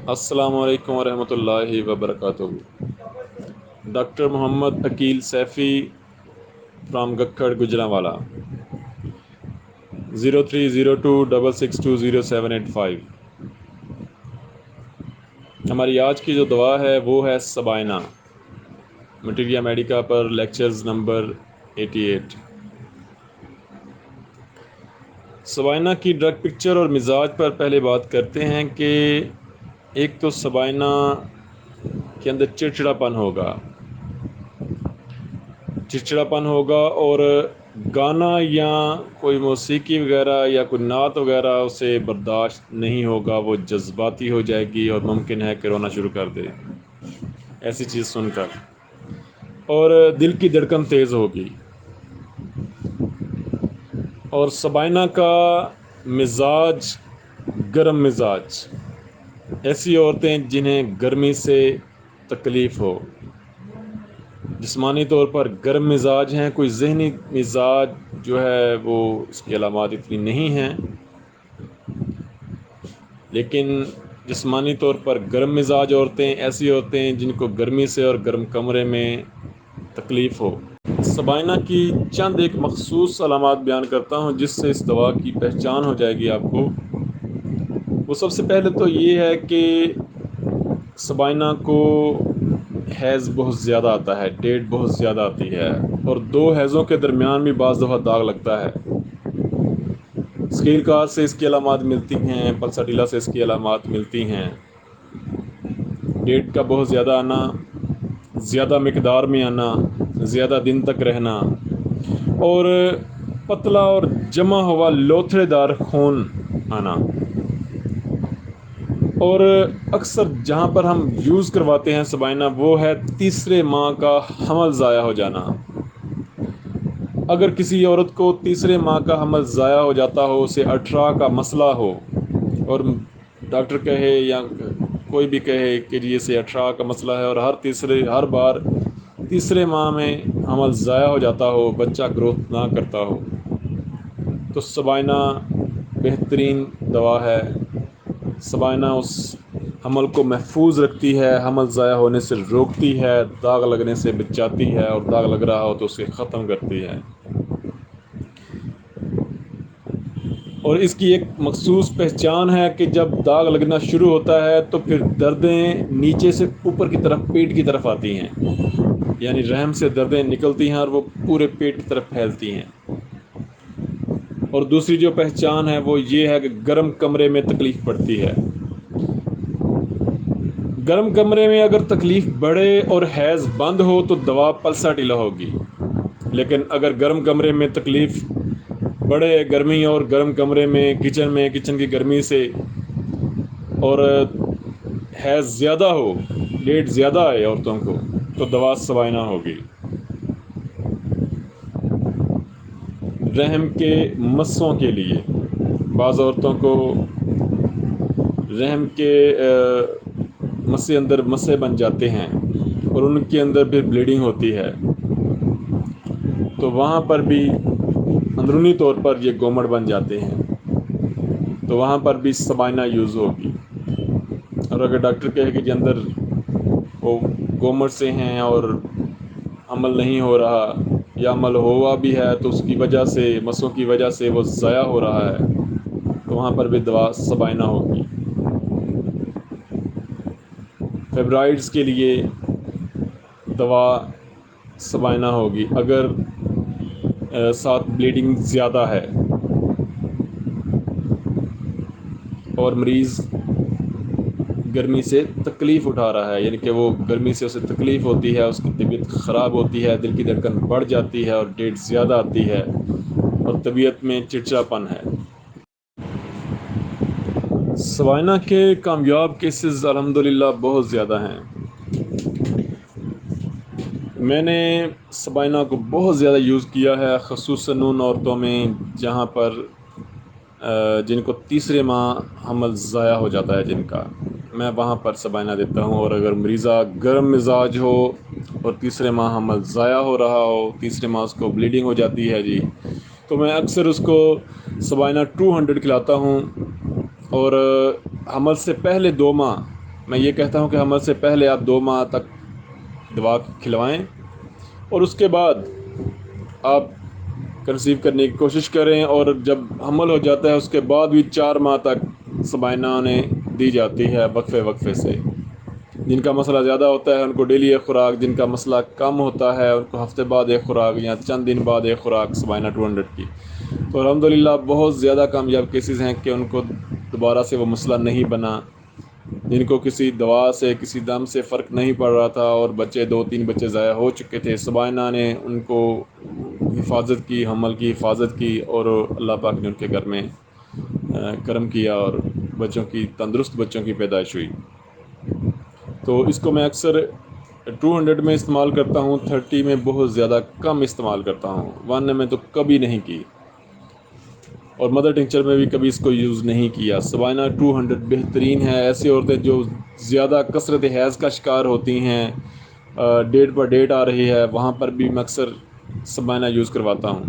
السلام علیکم ورحمۃ اللہ وبرکاتہ۔ Doctor Muhammad Aqeel Saifi from Gakhar Gujranwala 0302662075۔ ہماری آج کی جو دعا ہے وہ ہے سبائنا، مٹیریا میڈیکا پر لیکچرز نمبر 88۔ سبائنا کی ڈرگ پکچر اور مزاج پر پہلے بات کرتے ہیں کہ ایک تو سبائنا کے اندر چڑچڑاپن ہوگا اور گانا یا کوئی موسیقی وغیرہ یا کوئی نعت وغیرہ اسے برداشت نہیں ہوگا، وہ جذباتی ہو جائے گی اور ممکن ہے کہ رونا شروع کر دے ایسی چیز سن کر، اور دل کی دھڑکن تیز ہوگی۔ اور سبائنا کا مزاج گرم مزاج، ایسی عورتیں جنہیں گرمی سے تکلیف ہو، جسمانی طور پر گرم مزاج ہیں، کوئی ذہنی مزاج جو ہے وہ اس کی علامات اتنی نہیں ہیں، لیکن جسمانی طور پر گرم مزاج عورتیں ایسی عورتیں جن کو گرمی سے اور گرم کمرے میں تکلیف ہو۔ سبائنا کی چند ایک مخصوص علامات بیان کرتا ہوں جس سے اس دوا کی پہچان ہو جائے گی آپ کو۔ وہ سب سے پہلے تو یہ ہے کہ سبائنا کو حیض بہت زیادہ آتا ہے، ڈیٹ بہت زیادہ آتی ہے، اور دو حیضوں کے درمیان بھی بعض دفعہ داغ لگتا ہے۔ اسکیل کار سے اس کی علامات ملتی ہیں، پلساٹیلا سے اس کی علامات ملتی ہیں۔ ڈیٹ کا بہت زیادہ آنا، زیادہ مقدار میں آنا، زیادہ دن تک رہنا، اور پتلا اور جمع ہوا لوتھڑے دار خون آنا، اور اکثر جہاں پر ہم یوز کرواتے ہیں سبائنا وہ ہے تیسرے ماہ کا حمل ضائع ہو جانا۔ اگر کسی عورت کو تیسرے ماہ کا حمل ضائع ہو جاتا ہو، اسے اٹھرا کا مسئلہ ہو، اور ڈاکٹر کہے یا کوئی بھی کہے کہ جی اسے اٹھرا کا مسئلہ ہے، اور ہر بار تیسرے ماہ میں حمل ضائع ہو جاتا ہو، بچہ گروتھ نہ کرتا ہو، تو سبائنا بہترین دوا ہے۔ سبائنا اس حمل کو محفوظ رکھتی ہے، حمل ضائع ہونے سے روکتی ہے، داغ لگنے سے بچاتی ہے، اور داغ لگ رہا ہو تو اسے ختم کرتی ہے۔ اور اس کی ایک مخصوص پہچان ہے کہ جب داغ لگنا شروع ہوتا ہے تو پھر دردیں نیچے سے اوپر کی طرف پیٹ کی طرف آتی ہیں، یعنی رحم سے دردیں نکلتی ہیں اور وہ پورے پیٹ کی طرف پھیلتی ہیں۔ اور دوسری جو پہچان ہے وہ یہ ہے کہ گرم کمرے میں تکلیف پڑتی ہے۔ گرم کمرے میں اگر تکلیف بڑھے اور حیض بند ہو تو دوا پلساٹیلا ہوگی، لیکن اگر گرم کمرے میں تکلیف بڑھے، گرمی اور گرم کمرے میں کچن کی گرمی سے اور حیض زیادہ ہو، ڈیٹ زیادہ آئے عورتوں کو، تو دوا سبائنا ہوگی۔ رحم کے مسوں کے لیے بعض عورتوں کو رحم کے مسے اندر مسے بن جاتے ہیں اور ان کے اندر بھی بلیڈنگ ہوتی ہے، تو وہاں پر بھی اندرونی طور پر یہ گومڑ بن جاتے ہیں، تو وہاں پر بھی سبائنا یوز ہوگی۔ اور اگر ڈاکٹر کہے کہ اندر وہ گومڑ سے ہیں اور عمل نہیں ہو رہا، یا عمل ہوا بھی ہے تو اس کی وجہ سے، مسوں کی وجہ سے وہ ضائع ہو رہا ہے، تو وہاں پر بھی دوا سبائنا ہوگی۔ فیبرائڈز کے لیے دوا سبائنا ہوگی اگر ساتھ بلیڈنگ زیادہ ہے اور مریض گرمی سے تکلیف اٹھا رہا ہے، یعنی کہ وہ گرمی سے اسے تکلیف ہوتی ہے، اس کی طبیعت خراب ہوتی ہے، دل کی دھڑکن بڑھ جاتی ہے اور ڈیٹ زیادہ آتی ہے اور طبیعت میں چڑچڑاپن ہے۔ سبائنا کے کامیاب کیسز الحمدللہ بہت زیادہ ہیں۔ میں نے سبائنا کو بہت زیادہ یوز کیا ہے، خصوصاً ان عورتوں میں جہاں پر جن کو تیسرے ماہ حمل ضائع ہو جاتا ہے، جن کا میں وہاں پر سبائنا دیتا ہوں۔ اور اگر مریضہ گرم مزاج ہو اور تیسرے ماہ حمل ضائع ہو رہا ہو، تیسرے ماہ اس کو بلیڈنگ ہو جاتی ہے جی، تو میں اکثر اس کو سبائنا 200 کھلاتا ہوں، اور حمل سے پہلے 2 ماہ میں یہ کہتا ہوں کہ حمل سے پہلے آپ 2 ماہ تک دوا کھلوائیں اور اس کے بعد آپ کنسیو کرنے کی کوشش کریں، اور جب حمل ہو جاتا ہے اس کے بعد بھی 4 ماہ تک سبائنا انہیں دی جاتی ہے وقفے سے۔ جن کا مسئلہ زیادہ ہوتا ہے ان کو ڈیلی ایک خوراک، جن کا مسئلہ کم ہوتا ہے ان کو ہفتے بعد ایک خوراک یا چند دن بعد ایک خوراک سبائنا 200 کی۔ تو الحمدللہ بہت زیادہ کامیاب کیسز ہیں کہ ان کو دوبارہ سے وہ مسئلہ نہیں بنا، جن کو کسی دوا سے کسی دم سے فرق نہیں پڑ رہا تھا اور 2-3 بچے ضائع ہو چکے تھے، سبائنا نے ان کو حفاظت کی، حمل کی حفاظت کی، اور اللہ پاک نے ان کے گھر میں کرم کیا اور تندرست بچوں کی پیدائش ہوئی۔ تو اس کو میں اکثر 200 میں استعمال کرتا ہوں، 30 میں بہت زیادہ کم استعمال کرتا ہوں، 1 میں تو کبھی نہیں کی، اور مدر ٹنکچر میں بھی کبھی اس کو یوز نہیں کیا۔ سبائنا 200 بہترین ہے۔ ایسی عورتیں جو زیادہ کثرت حیض کا شکار ہوتی ہیں، ڈیٹ پر ڈیٹ آ رہی ہے، وہاں پر بھی میں اکثر سبائنا یوز کرواتا ہوں۔